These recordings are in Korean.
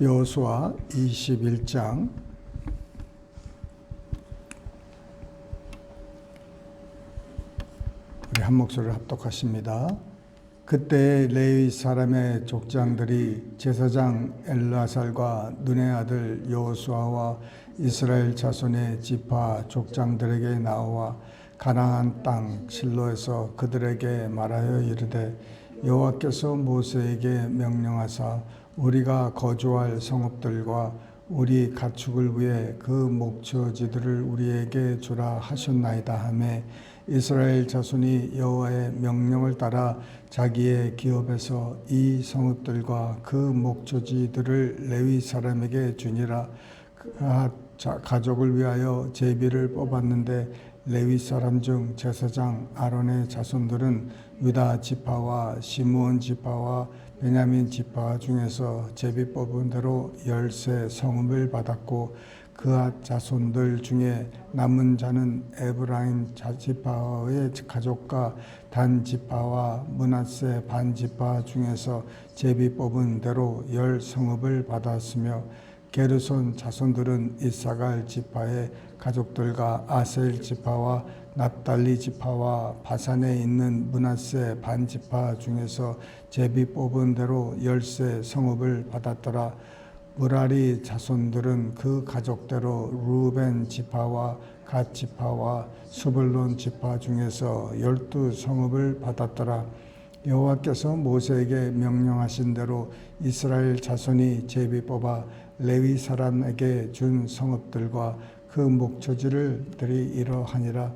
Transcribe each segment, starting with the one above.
여호수아 21장 우리 한 목소리를 합독하십니다. 그때 레위 사람의 족장들이 제사장 엘르아살과 눈의 아들 여호수아와 이스라엘 자손의 지파 족장들에게 나와 가나안 땅 실로에서 그들에게 말하여 이르되 여호와께서 모세에게 명령하사 우리가 거주할 성읍들과 우리 가축을 위해 그 목초지들을 우리에게 주라 하셨나이다 하매 이스라엘 자손이 여호와의 명령을 따라 자기의 기업에서 이 성읍들과 그 목초지들을 레위 사람에게 주니라. 가족을 위하여 제비를 뽑았는데 레위 사람 중 제사장 아론의 자손들은 유다 지파와 시므온 지파와 베냐민 지파 중에서 제비 뽑은 대로 13 성읍을 받았고 그앗 자손들 중에 남은 자는 에브라임 지파의 가족과 단 지파와 므낫세 반 지파 중에서 제비 뽑은 대로 10 성읍을 받았으며 게르손 자손들은 이사갈 지파의 가족들과 아셀 지파와 납달리 지파와 바산에 있는 므낫세 반 지파 중에서 제비 뽑은 대로 13 성읍을 받았더라. 무라리 자손들은 그 가족대로 루벤 지파와 갓 지파와 스불론 지파 중에서 12 성읍을 받았더라. 여호와께서 모세에게 명령하신 대로 이스라엘 자손이 제비 뽑아 레위 사람에게 준 성읍들과 그 목초지들이 이러하니라.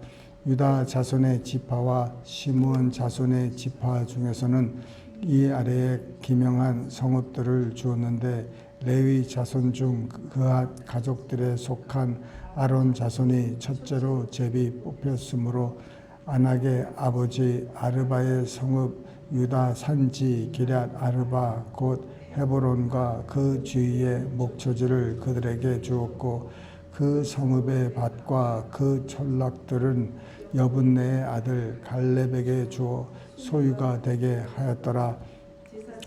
유다 자손의 지파와 시므온 자손의 지파 중에서는 이 아래에 기명한 성읍들을 주었는데 레위 자손 중 그앗 가족들에 속한 아론 자손이 첫째로 제비 뽑혔으므로 아낙의 아버지 아르바의 성읍 유다 산지 기럇 아르바 곧 헤브론과 그 주위의 목초지를 그들에게 주었고 그 성읍의 밭과 그 촌락들은 여분네의 아들 갈렙에게 주어 소유가 되게 하였더라.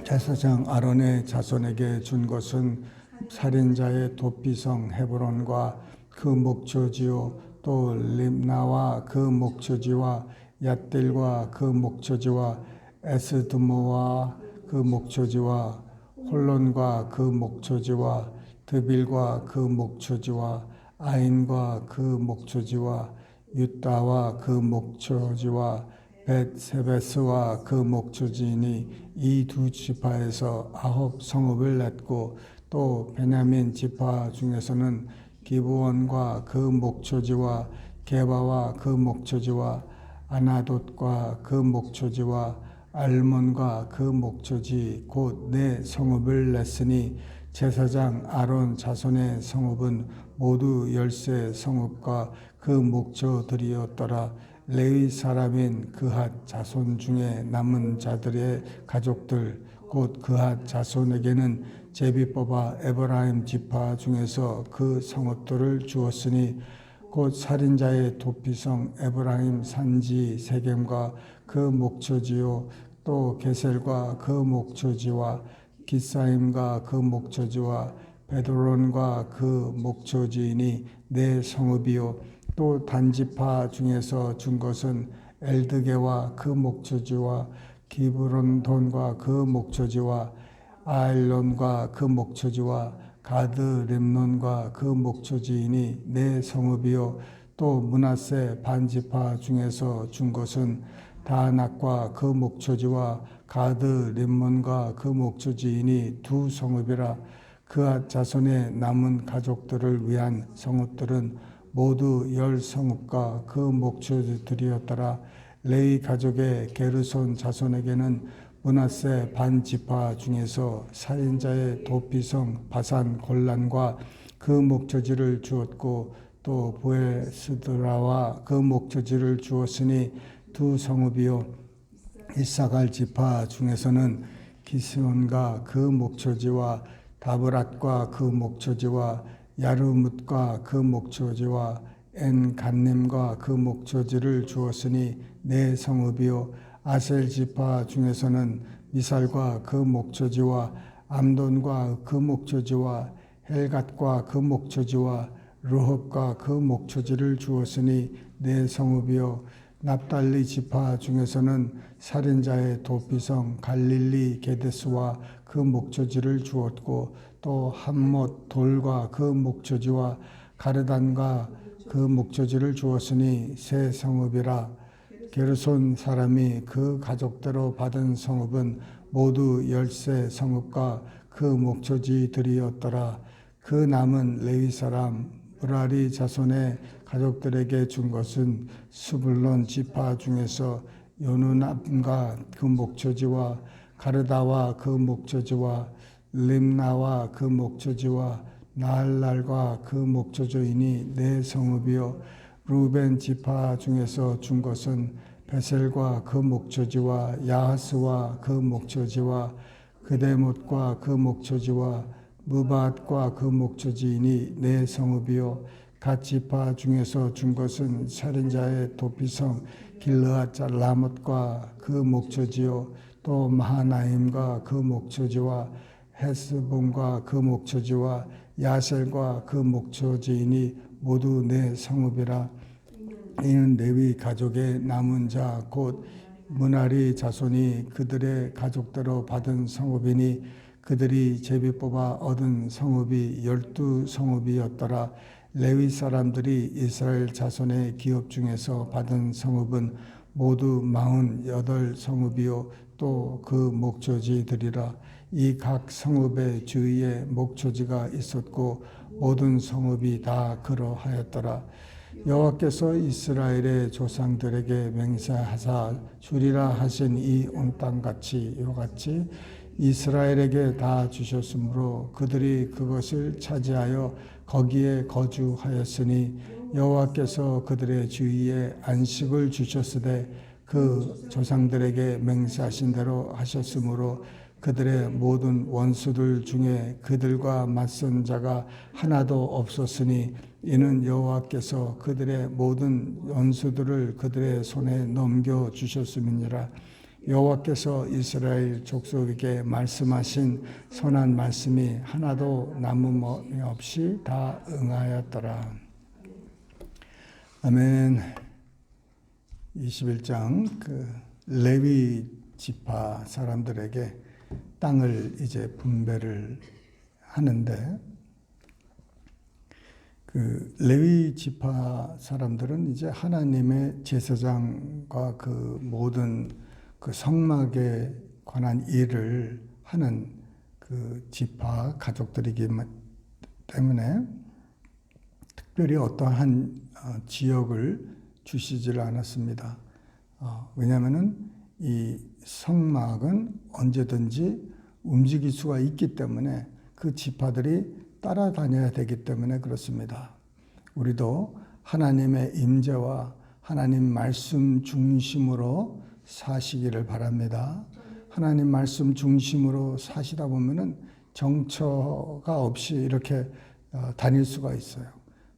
제사장 아론의 자손에게 준 것은 살인자의 도피성 헤브론과 그 목초지요 또 림나와 그 목초지와 얏딜과 그 목초지와 에스드모와 그 목초지와 홀론과 그 목초지와 드빌과 그 목초지와 아인과 그 목초지와 유다와 그 목초지와 벳세베스와 그 목초지니 이 두 지파에서 9 성읍을 냈고 또 베냐민 지파 중에서는 기브온과 그 목초지와 게바와 그 목초지와 아나돗과 그 목초지와 알몬과 그 목초지 곧 4 성읍을 냈으니 제사장 아론 자손의 성읍은 모두 13 성읍과 그 목초들이었더라. 레위 사람인 그앗 자손 중에 남은 자들의 가족들 곧 그앗 자손에게는 제비 뽑아 에브라임 지파 중에서 그 성읍들을 주었으니 곧 살인자의 도피성 에브라임 산지 세겜과 그 목초지요 또 게셀과 그 목초지와 기사임과 그 목초지와 베드론과 그 목초지이니 4 성읍이요 또 단지파 중에서 준 것은 엘드게와 그 목초지와 기브론돈과 그 목초지와 아일론과 그 목초지와 가드 림논과 그 목초지이니 4 성읍이요 또 므낫세 반지파 중에서 준 것은 다낙과 그 목초지와 가드 림몬과 그 목초지이니 2 성읍이라. 그앗 자손의 남은 가족들을 위한 성읍들은 모두 10 성읍과 그 목초지들이었더라. 레위 가족의 게르손 자손에게는 므낫세 반 지파 중에서 살인자의 도피성 바산 골란과 그 목초지를 주었고 또 보에스드라와 그 목초지를 주었으니 2 성읍이요 이사갈 지파 중에서는 기스온과 그 목초지와 다브랏과 그 목초지와 야르뭇과 그 목초지와 엔간님과 그 목초지를 주었으니 4 성읍이요 아셀 지파 중에서는 미살과 그 목초지와 암돈과 그 목초지와 헬갓과 그 목초지와 르홉과 그 목초지를 주었으니 내 성읍이요 납달리 지파 중에서는 살인자의 도피성 갈릴리 게데스와 그 목초지를 주었고 또 함못 돌과 그 목초지와 가르단과 그 목초지를 주었으니 새 성읍이라. 게르손 사람이 그 가족대로 받은 성읍은 모두 10세 성읍과 그 목초지들이었더라. 그 남은 레위 사람 무라리 자손의 가족들에게 준 것은 스불론 지파 중에서 요누남과 그 목초지와 가르다와 그 목초지와 림나와 그 목초지와 나할랄과 그 목초지이니 내 성읍이요. 루벤 지파 중에서 준 것은 베셀과 그 목초지와 야하스와 그 목초지와 그데못과 그 목초지와 무밧과 그 목초지이니 내 성읍이요. 갓 지파 중에서 준 것은 살인자의 도피성 길르앗 라못과 그 목초지요. 또 마하나임과 그 목초지와 헤스본과 그 목초지와 야셀과 그 목초지이니 모두 내 성읍이라. 이는 레위 가족의 남은 자 곧 무라리 자손이 그들의 가족대로 받은 성읍이니 그들이 제비 뽑아 얻은 성읍이 12성읍이었더라. 레위 사람들이 이스라엘 자손의 기업 중에서 받은 성읍은 모두 48성읍이요 또 그 목초지들이라. 이 각 성읍의 주위에 목초지가 있었고 모든 성읍이 다 그러하였더라. 여호와께서 이스라엘의 조상들에게 맹세하사 주리라 하신 이 온 땅같이 이와 같이 이스라엘에게 다 주셨으므로 그들이 그것을 차지하여 거기에 거주하였으니 여호와께서 그들의 주위에 안식을 주셨으되 그 조상들에게 맹세하신 대로 하셨으므로 그들의 모든 원수들 중에 그들과 맞선 자가 하나도 없었으니 이는 여호와께서 그들의 모든 원수들을 그들의 손에 넘겨 주셨음이니라. 여호와께서 이스라엘 족속에게 말씀하신 선한 말씀이 하나도 남음이 없이 다 응하였더라. 아멘. 21장 그 레위 지파 사람들에게 땅을 이제 분배를 하는데 그 레위 지파 사람들은 이제 하나님의 제사장과 그 모든 그 성막에 관한 일을 하는 그 지파 가족들이기 때문에 특별히 어떠한 지역을 주시질 않았습니다. 왜냐하면은 이 성막은 언제든지 움직일 수가 있기 때문에 그 지파들이 따라다녀야 되기 때문에 그렇습니다. 우리도 하나님의 임재와 하나님 말씀 중심으로 사시기를 바랍니다. 하나님 말씀 중심으로 사시다 보면은 정처가 없이 이렇게 다닐 수가 있어요.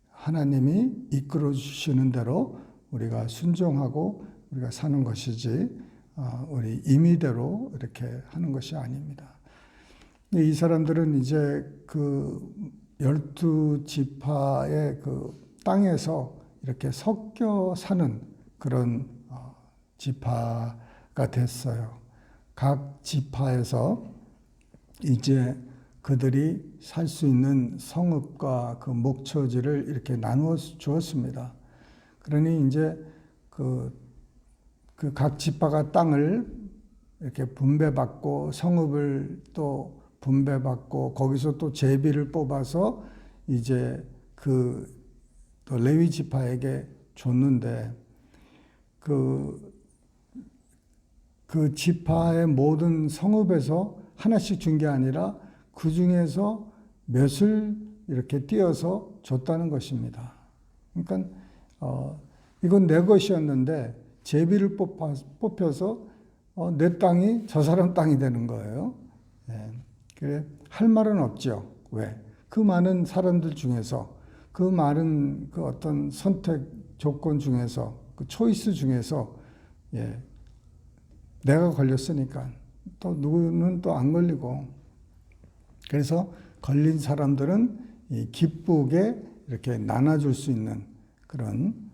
하나님이 이끌어 주시는 대로 우리가 순종하고 우리가 사는 것이지 우리 임의대로 이렇게 하는 것이 아닙니다. 이 사람들은 이제 그 12지파의 그 땅에서 이렇게 섞여 사는 그런 지파가 됐어요. 각 지파에서 이제 그들이 살 수 있는 성읍과 그 목초지를 이렇게 나누어 주었습니다. 그러니 이제 그 각 지파가 땅을 이렇게 분배받고 성읍을 또 분배받고 거기서 또 제비를 뽑아서 이제 또 레위 지파에게 줬는데 그 지파의 모든 성읍에서 하나씩 준 게 아니라 그 중에서 몇을 이렇게 띄어서 줬다는 것입니다. 그러니까 이건 내 것이었는데 제비를 뽑혀서 내 땅이 저 사람 땅이 되는 거예요. 네. 그래 할 말은 없죠. 왜? 그 많은 사람들 중에서 그 많은 그 어떤 선택 조건 중에서 그 초이스 중에서 내가 걸렸으니까 또 누구는 또 안 걸리고 그래서 걸린 사람들은 기쁘게 이렇게 나눠줄 수 있는 그런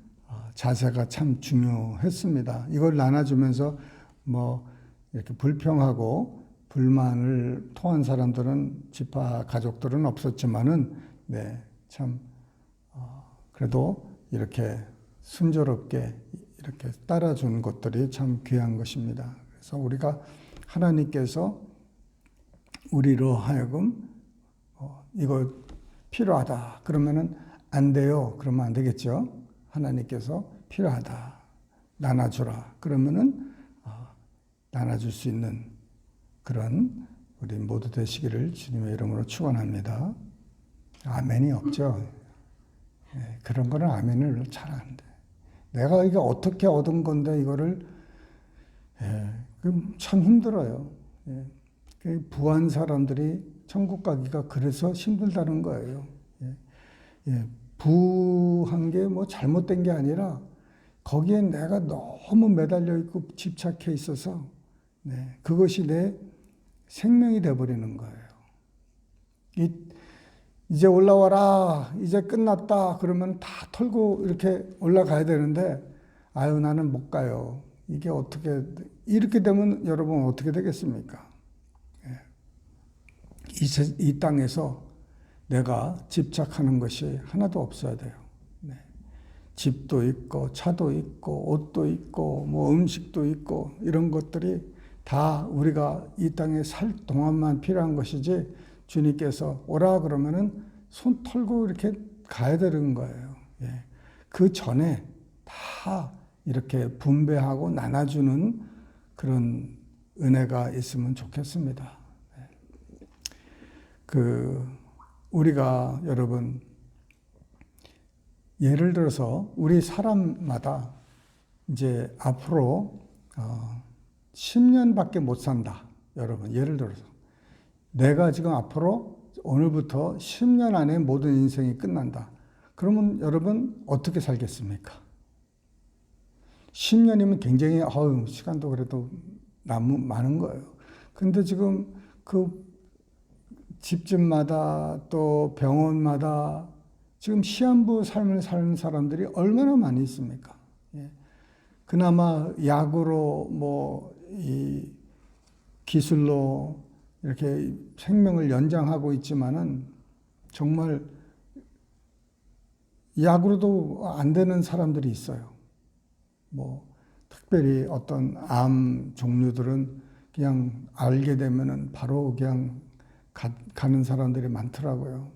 자세가 참 중요했습니다. 이걸 나눠주면서 뭐 이렇게 불평하고 불만을 토한 사람들은 지파 가족들은 없었지만은 참 그래도 이렇게 순조롭게 이렇게 따라준 것들이 참 귀한 것입니다. 그래서 우리가 하나님께서 우리로 하여금 이거 필요하다 그러면은 안 돼요. 그러면 안 되겠죠. 하나님께서 필요하다. 나눠주라. 그러면은 나눠줄 수 있는 그런 우리 모두 되시기를 주님의 이름으로 축원합니다. 아멘이 없죠. 그런 거는 아멘을 잘 안 돼. 내가 이게 어떻게 얻은 건데 이거를 참 힘들어요. 부한 사람들이 천국 가기가 그래서 힘들다는 거예요. 부한 게 뭐 잘못된 게 아니라 거기에 내가 너무 매달려 있고 집착해 있어서 그것이 내 생명이 되어버리는 거예요. 이제 올라와라, 이제 끝났다 그러면 다 털고 이렇게 올라가야 되는데 아유 나는 못 가요. 이게 어떻게 이렇게 되면 여러분 어떻게 되겠습니까? 이 땅에서 내가 집착하는 것이 하나도 없어야 돼요. 집도 있고 차도 있고 옷도 있고 뭐 음식도 있고 이런 것들이 다 우리가 이 땅에 살 동안만 필요한 것이지 주님께서 오라 그러면은 손 털고 이렇게 가야 되는 거예요. 그 전에 다 이렇게 분배하고 나눠주는 그런 은혜가 있으면 좋겠습니다. 우리가 여러분 예를 들어서 우리 사람마다 이제 앞으로 10년밖에 못 산다. 여러분 예를 들어서 내가 지금 앞으로 오늘부터 10년 안에 모든 인생이 끝난다. 그러면 여러분 어떻게 살겠습니까? 10년이면 굉장히 시간도 그래도 많은 거예요. 근데 지금 그 집집마다 또 병원마다 지금 시한부 삶을 사는 사람들이 얼마나 많이 있습니까? 그나마 약으로 이 기술로 이렇게 생명을 연장하고 있지만은 정말 약으로도 안 되는 사람들이 있어요. 특별히 어떤 암 종류들은 그냥 알게 되면은 바로 그냥 가는 사람들이 많더라고요.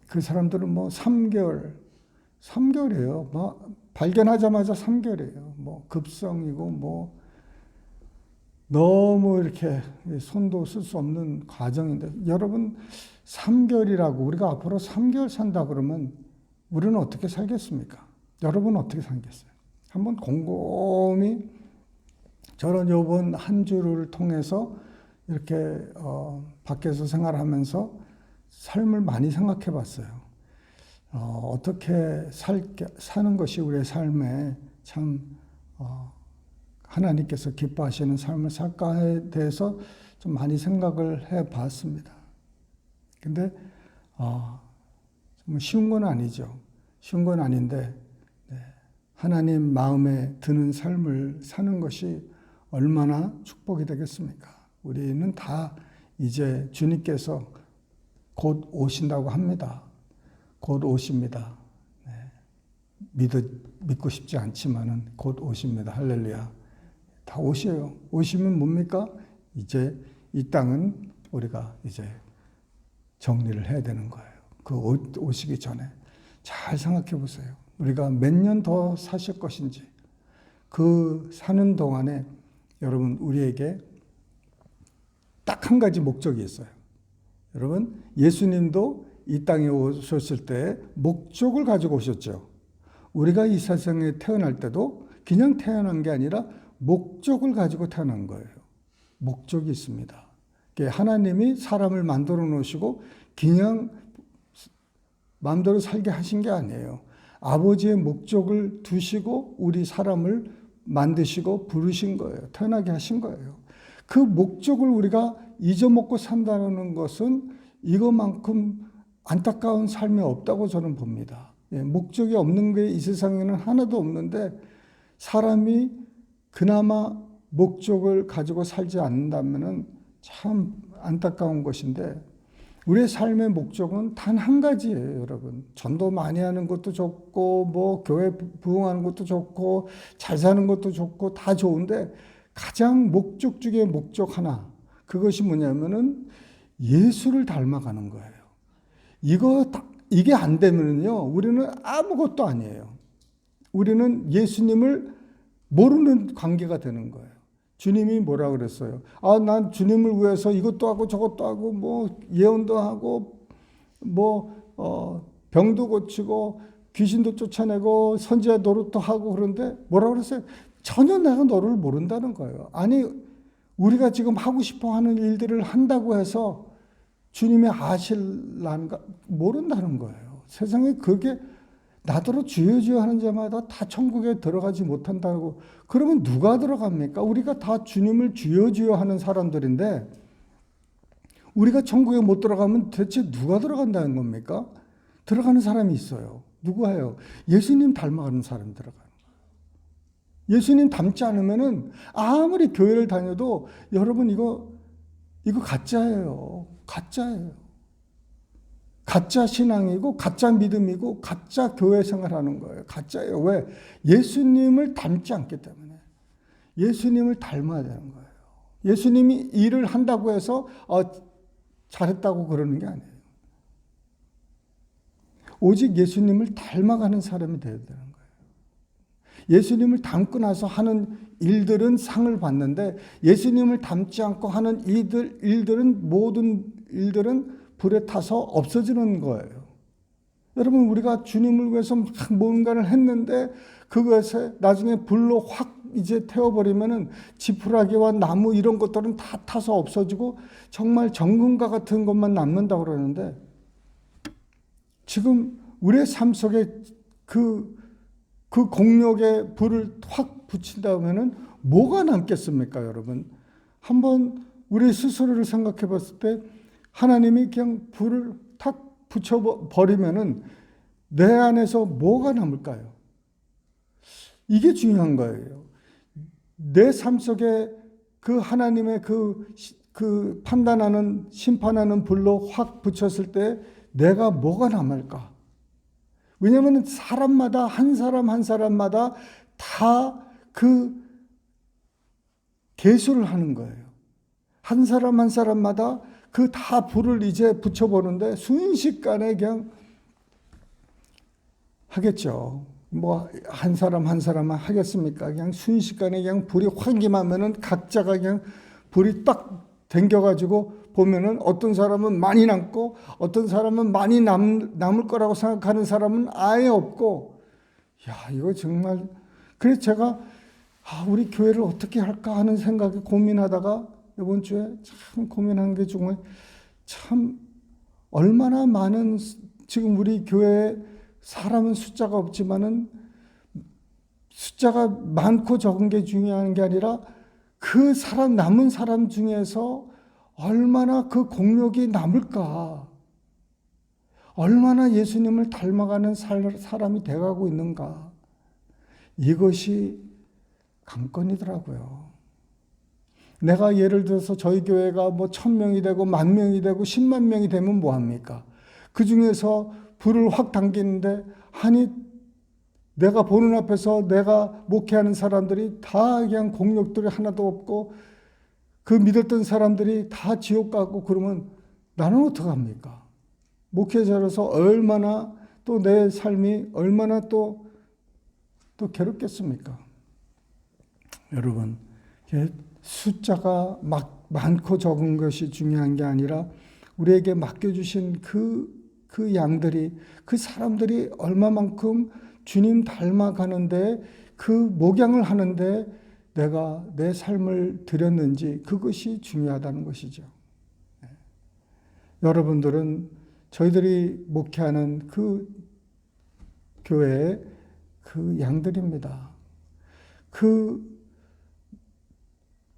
그 사람들은 3개월이에요. 발견하자마자 3개월이에요. 급성이고 너무 이렇게 손도 쓸 수 없는 과정인데 여러분 3개월이라고 우리가 앞으로 3개월 산다 그러면 우리는 어떻게 살겠습니까? 여러분은 어떻게 살겠어요? 한번 곰곰이 저는 이번 한 주를 통해서 이렇게 밖에서 생활하면서 삶을 많이 생각해 봤어요. 어떻게 사는 것이 우리의 삶에 참 하나님께서 기뻐하시는 삶을 살까에 대해서 좀 많이 생각을 해 봤습니다. 근데 쉬운 건 아니죠. 쉬운 건 아닌데 하나님 마음에 드는 삶을 사는 것이 얼마나 축복이 되겠습니까? 우리는 다 이제 주님께서 곧 오신다고 합니다. 곧 오십니다. 믿고 싶지 않지만은 곧 오십니다. 할렐루야. 다 오셔요. 오시면 뭡니까? 이제 이 땅은 우리가 이제 정리를 해야 되는 거예요. 그 오시기 전에 잘 생각해 보세요. 우리가 몇 년 더 사실 것인지 그 사는 동안에 여러분 우리에게 딱 한 가지 목적이 있어요. 여러분 예수님도 이 땅에 오셨을 때 목적을 가지고 오셨죠. 우리가 이 세상에 태어날 때도 그냥 태어난 게 아니라 목적을 가지고 태어난 거예요. 목적이 있습니다. 하나님이 사람을 만들어 놓으시고 그냥 마음대로 살게 하신 게 아니에요. 아버지의 목적을 두시고 우리 사람을 만드시고 부르신 거예요. 태어나게 하신 거예요. 그 목적을 우리가 잊어먹고 산다는 것은 이것만큼 안타까운 삶이 없다고 저는 봅니다. 목적이 없는 게 이 세상에는 하나도 없는데 사람이 그나마 목적을 가지고 살지 않는다면 참 안타까운 것인데 우리의 삶의 목적은 단 한 가지예요, 여러분. 전도 많이 하는 것도 좋고 뭐 교회 부흥하는 것도 좋고 잘 사는 것도 좋고 다 좋은데 가장 목적 중에 목적 하나, 그것이 뭐냐면은 예수를 닮아가는 거예요. 이게 안 되면요, 우리는 아무것도 아니에요. 우리는 예수님을 모르는 관계가 되는 거예요. 주님이 뭐라 그랬어요? 난 주님을 위해서 이것도 하고 저것도 하고 뭐 예언도 하고 뭐 병도 고치고 귀신도 쫓아내고 선지자 노릇도 하고 그런데 뭐라 그랬어요? 전혀 내가 너를 모른다는 거예요. 아니 우리가 지금 하고 싶어 하는 일들을 한다고 해서 주님이 아실란가 모른다는 거예요. 세상에 그게 나더러 주여 주여 하는 자마다 다 천국에 들어가지 못한다고. 그러면 누가 들어갑니까? 우리가 다 주님을 주여 주여 하는 사람들인데 우리가 천국에 못 들어가면 대체 누가 들어간다는 겁니까? 들어가는 사람이 있어요. 누구예요? 예수님 닮아가는 사람 들어가는 거예요. 예수님 닮지 않으면은 아무리 교회를 다녀도 여러분 이거 가짜예요. 가짜예요. 가짜 신앙이고 가짜 믿음이고 가짜 교회 생활하는 거예요. 가짜예요. 왜? 예수님을 닮지 않기 때문에. 예수님을 닮아야 되는 거예요. 예수님이 일을 한다고 해서 잘했다고 그러는 게 아니에요. 오직 예수님을 닮아가는 사람이 되어야 되는 거예요. 예수님을 닮고 나서 하는 일들은 상을 받는데 예수님을 닮지 않고 하는 모든 일들은 불에 타서 없어지는 거예요. 여러분 우리가 주님을 위해서 막 뭔가를 했는데 그것에 나중에 불로 확 이제 태워버리면은 지푸라기와 나무 이런 것들은 다 타서 없어지고 정말 정금과 같은 것만 남는다고 그러는데 지금 우리의 삶 속에 그 공력에 불을 확 붙인다면은 뭐가 남겠습니까, 여러분? 한번 우리 스스로를 생각해 봤을 때 하나님이 그냥 불을 탁 붙여버리면은 내 안에서 뭐가 남을까요? 이게 중요한 거예요. 내 삶 속에 그 하나님의 그 판단하는, 심판하는 불로 확 붙였을 때 내가 뭐가 남을까? 왜냐하면 사람마다, 한 사람마다 다 그 계수를 하는 거예요. 한 사람마다 그 다 불을 이제 붙여보는데 순식간에 그냥 하겠죠. 뭐 한 사람만 하겠습니까? 그냥 순식간에 그냥 불이 확 임하면은 각자가 그냥 불이 딱 댕겨가지고 보면은 어떤 사람은 많이 남고 어떤 사람은 많이 남을 거라고 생각하는 사람은 아예 없고, 야, 이거 정말. 그래서 제가 우리 교회를 어떻게 할까 하는 생각에 고민하다가 이번 주에 참 고민한 게 정말 참 얼마나 많은, 지금 우리 교회에 사람은 숫자가 없지만은 숫자가 많고 적은 게 중요한 게 아니라 그 남은 사람 중에서 얼마나 그 공력이 남을까, 얼마나 예수님을 닮아가는 사람이 돼가고 있는가, 이것이 관건이더라고요. 내가 예를 들어서 저희 교회가 뭐 1000명이 되고 10,000명이 되고 10만 명이 되면 뭐합니까? 그 중에서 불을 확 당기는데 내가 보는 앞에서 내가 목회하는 사람들이 다 그냥 공력들이 하나도 없고 그 믿었던 사람들이 다 지옥 가고 그러면 나는 어떡합니까? 목회자로서 얼마나 또 내 삶이 얼마나 또 괴롭겠습니까? 여러분, 숫자가 많고 적은 것이 중요한 게 아니라 우리에게 맡겨주신 그 양들이, 그 사람들이 얼마만큼 주님 닮아가는데 그 목양을 하는데 내가 내 삶을 드렸는지, 그것이 중요하다는 것이죠. 여러분들은 저희들이 목회하는 그 교회의 그 양들입니다.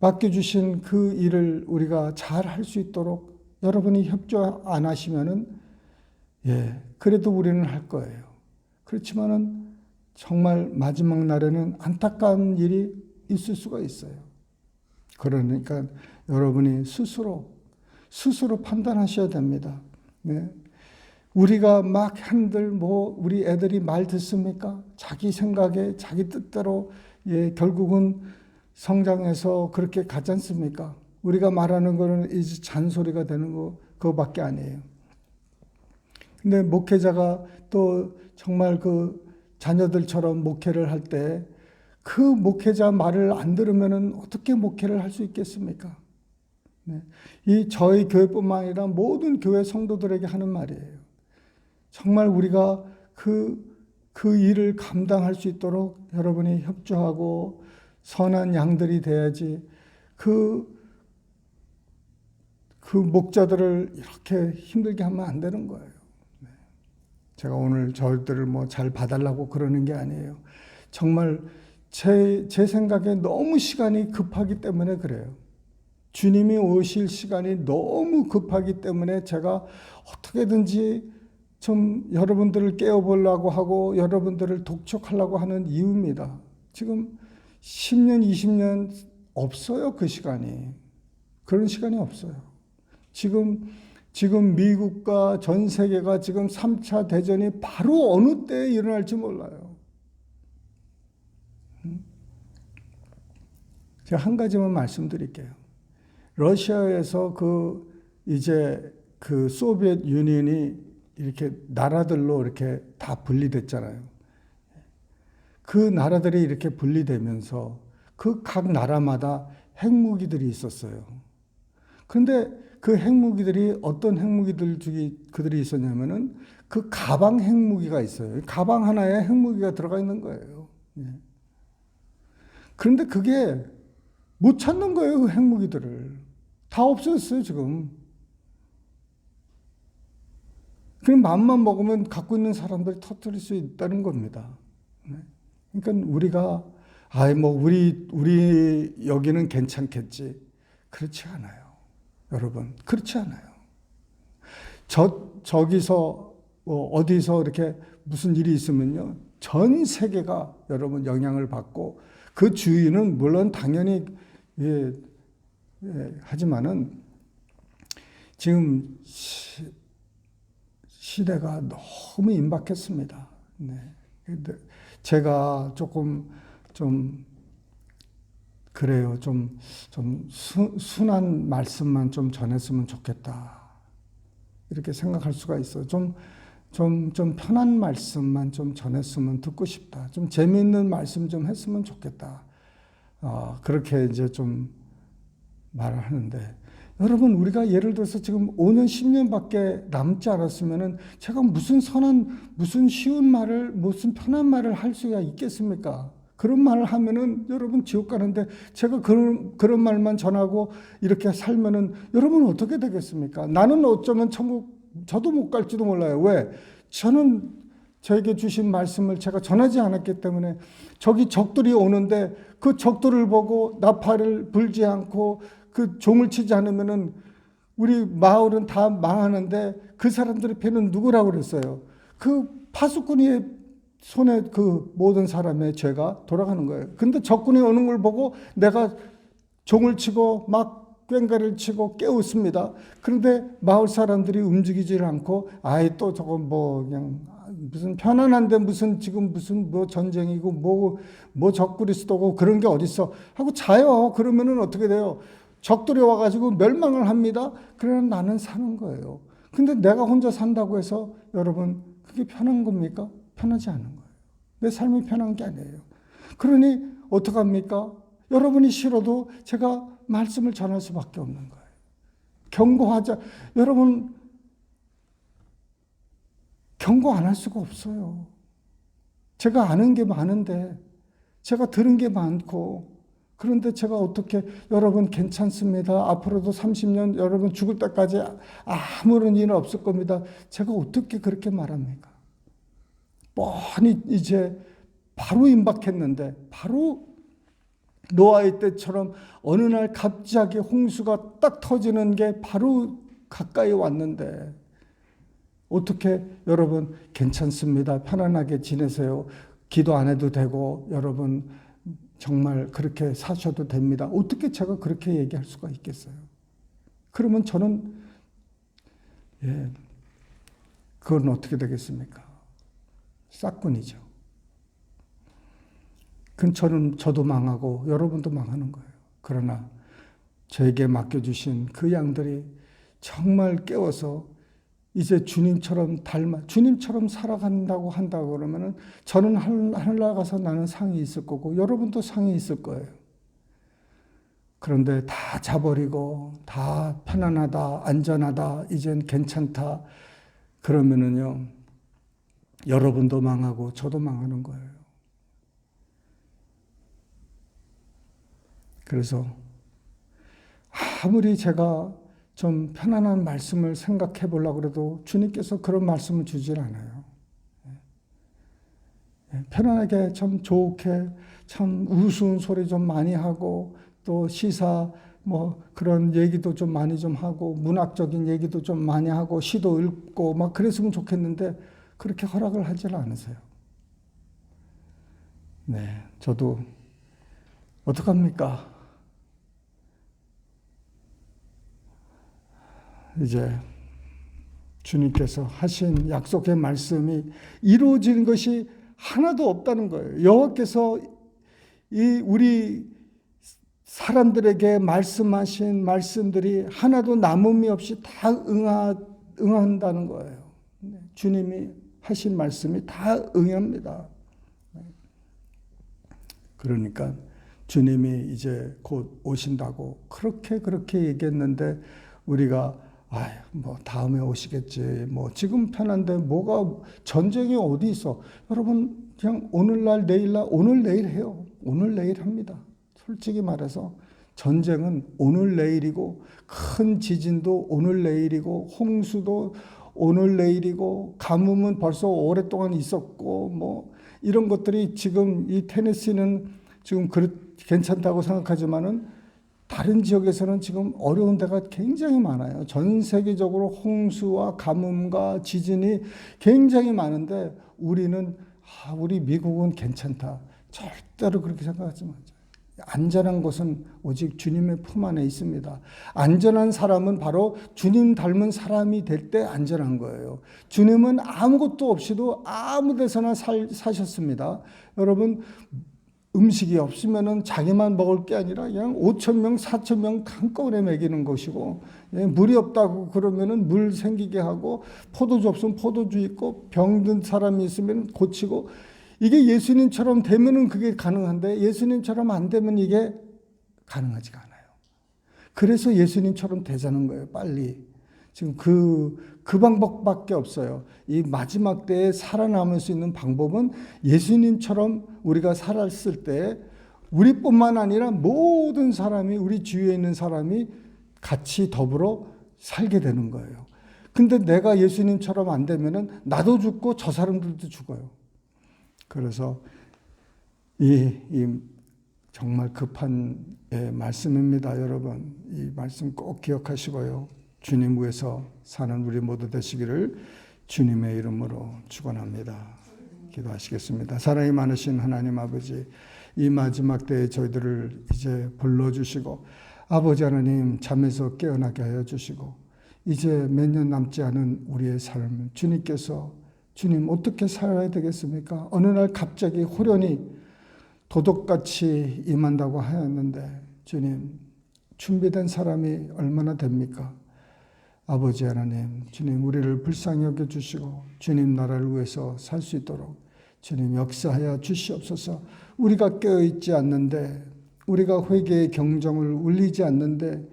맡겨주신 그 일을 우리가 잘 할 수 있도록 여러분이 협조 안 하시면은, 그래도 우리는 할 거예요. 그렇지만은 정말 마지막 날에는 안타까운 일이 있을 수가 있어요. 그러니까 여러분이 스스로 판단하셔야 됩니다. 네. 우리가 막 한들 우리 애들이 말 듣습니까? 자기 생각에 자기 뜻대로 결국은 성장해서 그렇게 가지 않습니까? 우리가 말하는 거는 이제 잔소리가 되는 그거밖에 아니에요. 근데 목회자가 또 정말 그 자녀들처럼 목회를 할 때 그 목회자 말을 안 들으면은 어떻게 목회를 할 수 있겠습니까? 네. 이 저희 교회뿐만 아니라 모든 교회 성도들에게 하는 말이에요. 정말 우리가 그 일을 감당할 수 있도록 여러분이 협조하고 선한 양들이 돼야지 그 목자들을 이렇게 힘들게 하면 안 되는 거예요. 네. 제가 오늘 저희들을 잘 봐달라고 그러는 게 아니에요. 정말 제 생각에 너무 시간이 급하기 때문에 그래요. 주님이 오실 시간이 너무 급하기 때문에 제가 어떻게든지 좀 여러분들을 깨워보려고 하고 여러분들을 독촉하려고 하는 이유입니다. 지금 10년, 20년 없어요. 그 시간이. 그런 시간이 없어요. 지금 미국과 전 세계가 지금 3차 대전이 바로 어느 때에 일어날지 몰라요. 제가 한 가지만 말씀드릴게요. 러시아에서 이제 소비에트 유니언이 이렇게 나라들로 이렇게 다 분리됐잖아요. 그 나라들이 이렇게 분리되면서 그 각 나라마다 핵무기들이 있었어요. 그런데 그 핵무기들이 어떤 그들이 있었냐면은 그 가방 핵무기가 있어요. 가방 하나에 핵무기가 들어가 있는 거예요. 그런데 그게 못 찾는 거예요. 그 핵무기들을. 다 없어졌어요, 지금. 그럼 마음만 먹으면 갖고 있는 사람들이 터뜨릴 수 있다는 겁니다. 그러니까 우리가 우리 여기는 괜찮겠지. 그렇지 않아요. 여러분, 그렇지 않아요. 저기서 어디서 이렇게 무슨 일이 있으면요, 전 세계가 여러분 영향을 받고 그 주인은 물론 당연히 하지만은 지금 시대가 너무 임박했습니다. 네. 제가 조금 그래요. 좀 순한 말씀만 좀 전했으면 좋겠다. 이렇게 생각할 수가 있어요. 좀 편한 말씀만 좀 전했으면 듣고 싶다. 좀 재미있는 말씀 좀 했으면 좋겠다. 그렇게 이제 좀 말을 하는데, 여러분, 우리가 예를 들어서 지금 5년, 10년밖에 남지 않았으면은 제가 무슨 쉬운 말을, 무슨 편한 말을 할 수가 있겠습니까? 그런 말을 하면은 여러분 지옥 가는데 제가 그런 말만 전하고 이렇게 살면은 여러분 어떻게 되겠습니까? 나는 어쩌면 천국 저도 못 갈지도 몰라요. 왜? 저는 저에게 주신 말씀을 제가 전하지 않았기 때문에 저기 적들이 오는데 그 적들을 보고 나팔을 불지 않고 그 종을 치지 않으면은 우리 마을은 다 망하는데 그 사람들의 패는 누구라고 그랬어요? 그 파수꾼의 손에 그 모든 사람의 죄가 돌아가는 거예요. 근데 적군이 오는 걸 보고 내가 종을 치고 막 꽹과리를 치고 깨웠습니다. 그런데 마을 사람들이 움직이질 않고 또 저건 그냥 무슨 편안한데 무슨 지금 무슨 전쟁이고 뭐 적그리스도고 그런 게 어딨어 하고 자요. 그러면은 어떻게 돼요? 적들이 와가지고 멸망을 합니다. 그러면 나는 사는 거예요. 근데 내가 혼자 산다고 해서 여러분 그게 편한 겁니까? 편하지 않은 거예요. 내 삶이 편한 게 아니에요. 그러니 어떡합니까? 여러분이 싫어도 제가 말씀을 전할 수밖에 없는 거예요. 경고하자. 여러분, 경고 안 할 수가 없어요. 제가 아는 게 많은데, 제가 들은 게 많고, 그런데 제가 어떻게, 여러분 괜찮습니다. 앞으로도 30년 여러분 죽을 때까지 아무런 일은 없을 겁니다. 제가 어떻게 그렇게 말합니까? 뻔히 이제 바로 임박했는데, 바로 노아의 때처럼 어느 날 갑자기 홍수가 딱 터지는 게 바로 가까이 왔는데 어떻게 여러분 괜찮습니다. 편안하게 지내세요. 기도 안 해도 되고 여러분 정말 그렇게 사셔도 됩니다. 어떻게 제가 그렇게 얘기할 수가 있겠어요? 그러면 저는 그건 어떻게 되겠습니까? 싹군이죠. 그럼 저도 망하고 여러분도 망하는 거예요. 그러나 저에게 맡겨주신 그 양들이 정말 깨워서 이제 주님처럼 살아간다고 한다고 그러면은 저는 하늘나라 가서 나는 상이 있을 거고 여러분도 상이 있을 거예요. 그런데 다 자버리고 다 편안하다, 안전하다, 이젠 괜찮다 그러면은요 여러분도 망하고 저도 망하는 거예요. 그래서 아무리 제가 좀 편안한 말씀을 생각해 보려고 그래도 주님께서 그런 말씀을 주질 않아요. 편안하게 참 좋게 참 우스운 소리 좀 많이 하고 또 시사 그런 얘기도 좀 많이 좀 하고 문학적인 얘기도 좀 많이 하고 시도 읽고 막 그랬으면 좋겠는데 그렇게 허락을 하질 않으세요. 네, 저도 어떡합니까? 이제 주님께서 하신 약속의 말씀이 이루어지는 것이 하나도 없다는 거예요. 여호와께서 우리 사람들에게 말씀하신 말씀들이 하나도 남음이 없이 다 응한다는 거예요. 주님이 하신 말씀이 다 응합니다. 그러니까 주님이 이제 곧 오신다고 그렇게 얘기했는데 우리가 다음에 오시겠지. 지금 편한데 뭐가 전쟁이 어디 있어? 여러분 그냥 오늘날 내일날 오늘 내일 해요. 오늘 내일 합니다. 솔직히 말해서 전쟁은 오늘 내일이고 큰 지진도 오늘 내일이고 홍수도 오늘 내일이고 가뭄은 벌써 오랫동안 있었고 이런 것들이 지금 이 테네시는 지금 괜찮다고 생각하지만은 다른 지역에서는 지금 어려운 데가 굉장히 많아요. 전 세계적으로 홍수와 가뭄과 지진이 굉장히 많은데 우리 미국은 괜찮다. 절대로 그렇게 생각하지 마세요. 안전한 곳은 오직 주님의 품 안에 있습니다. 안전한 사람은 바로 주님 닮은 사람이 될 때 안전한 거예요. 주님은 아무것도 없이도 아무 데서나 사셨습니다. 여러분 음식이 없으면은 자기만 먹을 게 아니라 그냥 5,000명, 4,000명 한꺼번에 먹이는 것이고, 물이 없다고 그러면은 물 생기게 하고, 포도주 없으면 포도주 있고, 병든 사람이 있으면 고치고, 이게 예수님처럼 되면은 그게 가능한데, 예수님처럼 안 되면 이게 가능하지가 않아요. 그래서 예수님처럼 되자는 거예요, 빨리. 지금 그 방법밖에 없어요. 이 마지막 때에 살아남을 수 있는 방법은 예수님처럼 우리가 살았을 때 우리뿐만 아니라 모든 사람이 우리 주위에 있는 사람이 같이 더불어 살게 되는 거예요. 근데 내가 예수님처럼 안 되면은 나도 죽고 저 사람들도 죽어요. 그래서 이 정말 급한 말씀입니다, 여러분. 이 말씀 꼭 기억하시고요. 주님 위해서 사는 우리 모두 되시기를 주님의 이름으로 축원합니다. 기도하시겠습니다. 사랑이 많으신 하나님 아버지, 이 마지막 때에 저희들을 이제 불러주시고 아버지 하나님 잠에서 깨어나게 하여 주시고 이제 몇 년 남지 않은 우리의 삶 주님께서 주님 어떻게 살아야 되겠습니까? 어느 날 갑자기 호련히 도둑같이 임한다고 하였는데 주님 준비된 사람이 얼마나 됩니까? 아버지 하나님, 주님 우리를 불쌍히 여겨주시고 주님 나라를 위해서 살 수 있도록 주님 역사하여 주시옵소서. 우리가 깨어있지 않는데 우리가 회개의 경정을 울리지 않는데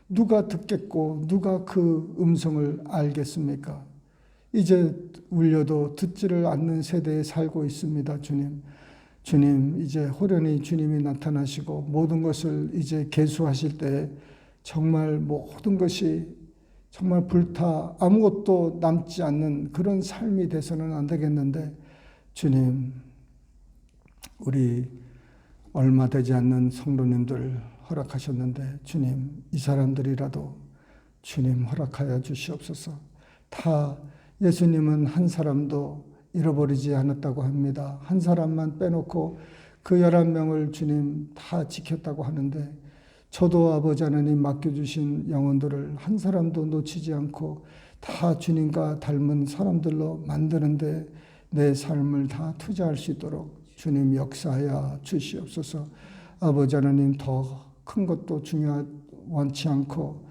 누가 듣겠고 누가 그 음성을 알겠습니까? 이제 울려도 듣지를 않는 세대에 살고 있습니다. 주님 이제 호련히 주님이 나타나시고 모든 것을 이제 계수하실 때 정말 모든 것이 정말 불타 아무것도 남지 않는 그런 삶이 돼서는 안 되겠는데 주님 우리 얼마 되지 않는 성도님들 허락하셨는데 주님 이 사람들이라도 주님 허락하여 주시옵소서. 다 예수님은 한 사람도 잃어버리지 않았다고 합니다. 한 사람만 빼놓고 그 11명을 주님 다 지켰다고 하는데, 저도 아버지 하나님 맡겨주신 영혼들을 한 사람도 놓치지 않고 다 주님과 닮은 사람들로 만드는데 내 삶을 다 투자할 수 있도록 주님 역사하여 주시옵소서. 아버지 하나님, 더 큰 것도 원치 않고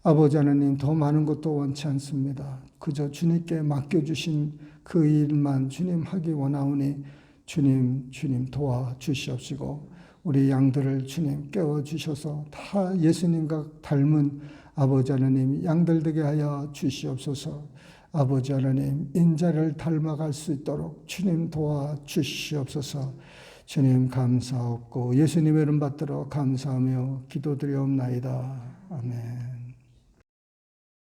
아버지 하나님 더 많은 것도 원치 않습니다. 그저 주님께 맡겨주신 그 일만 주님 하기 원하오니 주님 도와주시옵시고, 우리 양들을 주님 깨워주셔서 다 예수님과 닮은 아버지 하나님 양들 되게 하여 주시옵소서. 아버지 하나님, 인자를 닮아갈 수 있도록 주님 도와주시옵소서. 주님 감사하옵고 예수님의 이름 받들어 감사하며 기도드리옵나이다. 아멘.